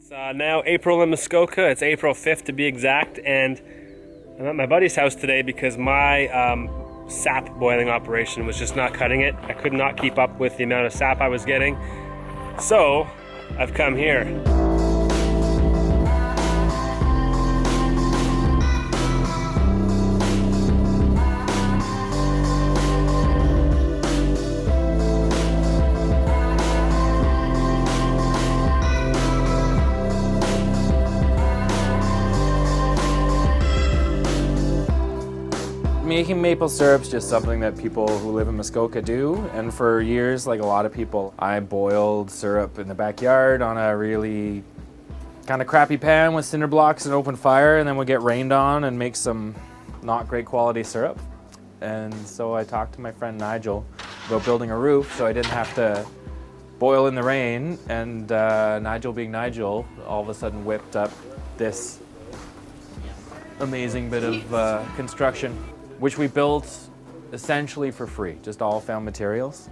It's now April in Muskoka. It's April 5th to be exact, and I'm at my buddy's house today because my sap boiling operation was just not cutting it. I could not keep up with the amount of sap I was getting, so I've come here. Making maple syrup's just something that people who live in Muskoka do, and for years, like a lot of people, I boiled syrup in the backyard on a really kind of crappy pan with cinder blocks and open fire, and then would get rained on and make some not great quality syrup. And so I talked to my friend Nigel about building a roof so I didn't have to boil in the rain, and Nigel being Nigel, all of a sudden whipped up this amazing bit of construction, which we built essentially for free, just all found materials.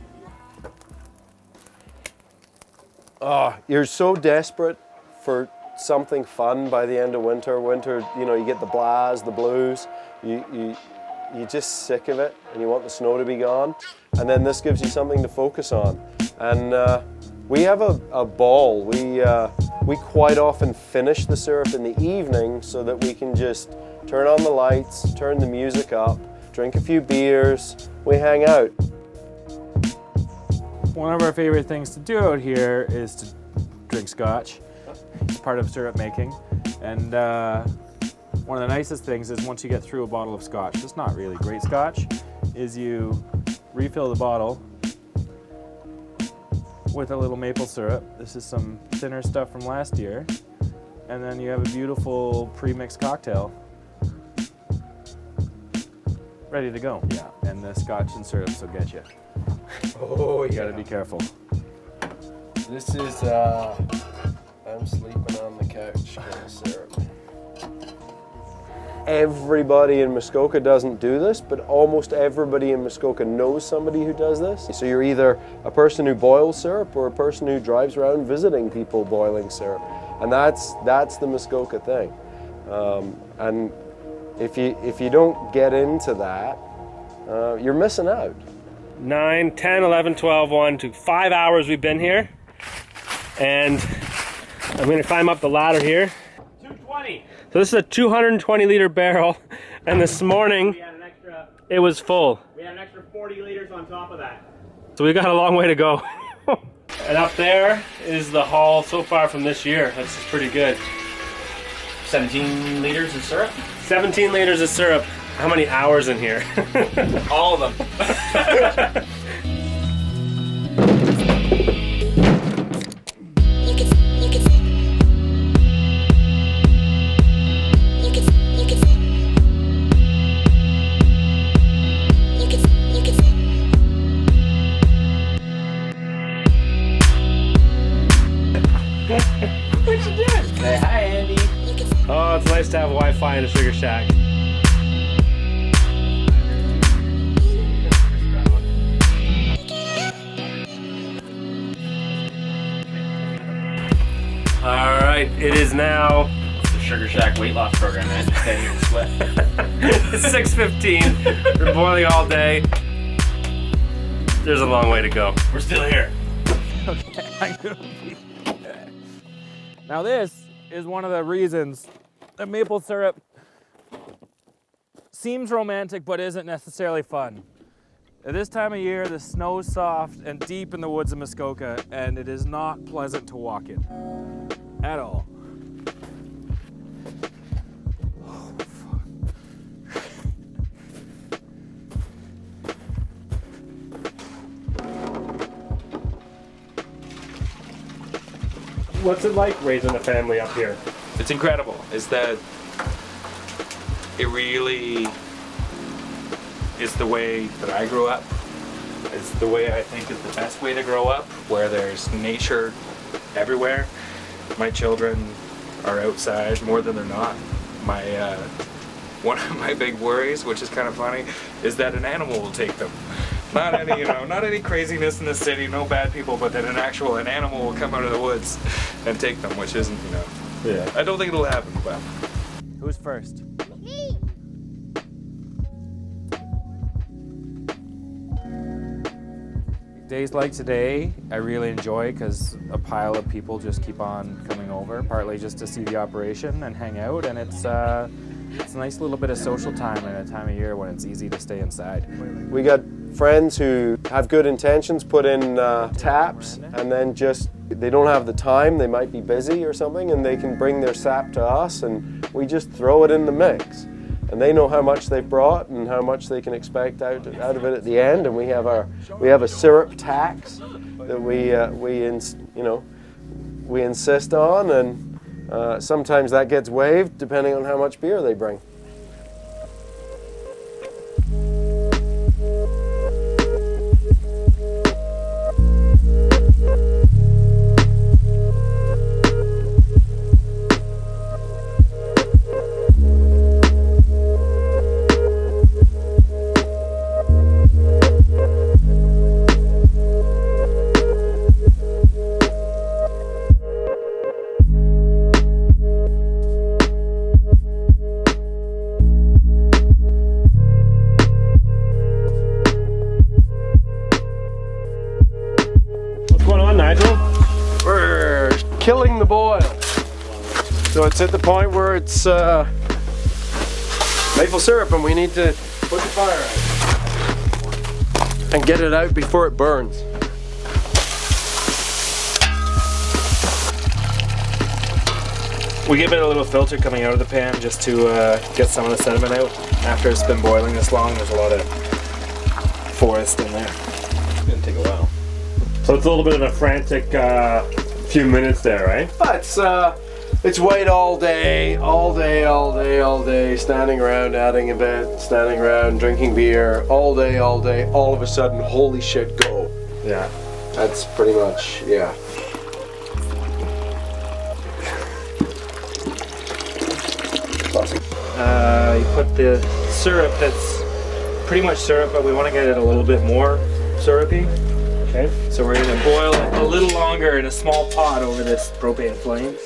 Oh, you're so desperate for something fun by the end of winter. Winter, you know, you get the blahs, the blues, you're just sick of it and you want the snow to be gone. And then this gives you something to focus on. And we have a ball. We quite often finish the syrup in the evening so that we can just turn on the lights, turn the music up, drink a few beers, we hang out. One of our favorite things to do out here is to drink scotch. It's part of syrup making. And one of the nicest things is once you get through a bottle of scotch, it's not really great scotch, is you refill the bottle with a little maple syrup. This is some thinner stuff from last year. And then you have a beautiful pre-mixed cocktail ready to go. Yeah, and the scotch and syrups will get you. Oh, You gotta be careful. This is, I'm sleeping on the couch kind of syrup. Everybody in Muskoka doesn't do this, but almost everybody in Muskoka knows somebody who does this. So you're either a person who boils syrup or a person who drives around visiting people boiling syrup. And that's the Muskoka thing. And if you don't get into that, you're missing out. 9, 10, 11, 12, 1 to 5 hours we've been here. And I'm going to climb up the ladder here. 220. So this is a 220 liter barrel. And this morning, it was full. We had an extra 40 liters on top of that. So we got a long way to go. And up there is the haul so far from this year. That's pretty good. 17 liters of syrup? 17 liters of syrup. How many hours in here? All of them. What you doing? Say hi, Andy. Oh, it's nice to have Wi-Fi in a sugar shack. All right, it is now. It's the Sugar Shack weight loss program, man. Just stay here and sweat. It's 6:15. We're boiling all day. There's a long way to go. We're still here. Now this is one of the reasons that maple syrup seems romantic but isn't necessarily fun. At this time of year, the snow's soft and deep in the woods of Muskoka, and it is not pleasant to walk in at all. Oh, fuck. What's it like raising a family up here? It's incredible. Is that it really is the way that I grew up. It's the way I think is the best way to grow up, where there's nature everywhere. My children are outside more than they're not. One of my big worries, which is kind of funny, is that an animal will take them. Not any, not any craziness in the city, no bad people, but then an animal will come out of the woods and take them, which isn't, Yeah. I don't think it'll happen, but. Who's first? Me. Days like today, I really enjoy because a pile of people just keep on coming over, partly just to see the operation and hang out, and it's a nice little bit of social time in a time of year when it's easy to stay inside. We got friends who have good intentions, put in taps, and then just, they don't have the time, they might be busy or something, and they can bring their sap to us, and we just throw it in the mix. And they know how much they've brought and how much they can expect out of it at the end. And we have a syrup tax that we insist on, and sometimes that gets waived depending on how much beer they bring. We're killing the boil. So it's at the point where it's maple syrup and we need to put the fire out and get it out before it burns. We give it a little filter coming out of the pan just to get some of the sediment out. After it's been boiling this long, there's a lot of forest in there. It's gonna take a while. So it's a little bit of a frantic few minutes there, right? But it's wait all day, standing around, adding a bit, standing around, drinking beer, all day, all of a sudden, holy shit, go. Yeah. That's pretty much, yeah. You put the syrup that's pretty much syrup, but we want to get it a little bit more syrupy. Okay. So we're going to boil it a little longer in a small pot over this propane flame.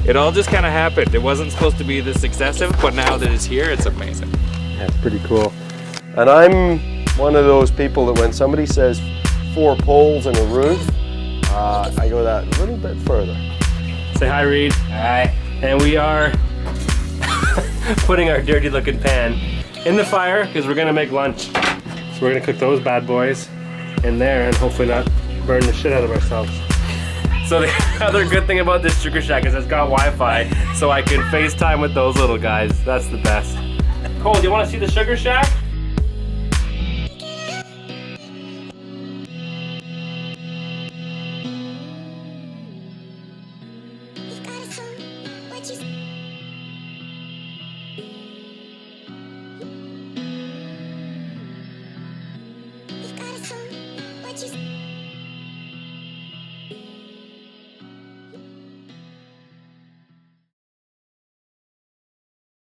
It all just kind of happened. It wasn't supposed to be this excessive, but now that it's here, it's amazing. That's pretty cool. And I'm one of those people that when somebody says 4 poles and a roof, I go that little bit further. Say hi, Reed. Hi. And we are putting our dirty looking pan in the fire because we're gonna make lunch. So we're gonna cook those bad boys in there and hopefully not burn the shit out of ourselves. So the other good thing about this Sugar Shack is it's got Wi-Fi, so I can FaceTime with those little guys. That's the best. Cole, do you want to see the Sugar Shack?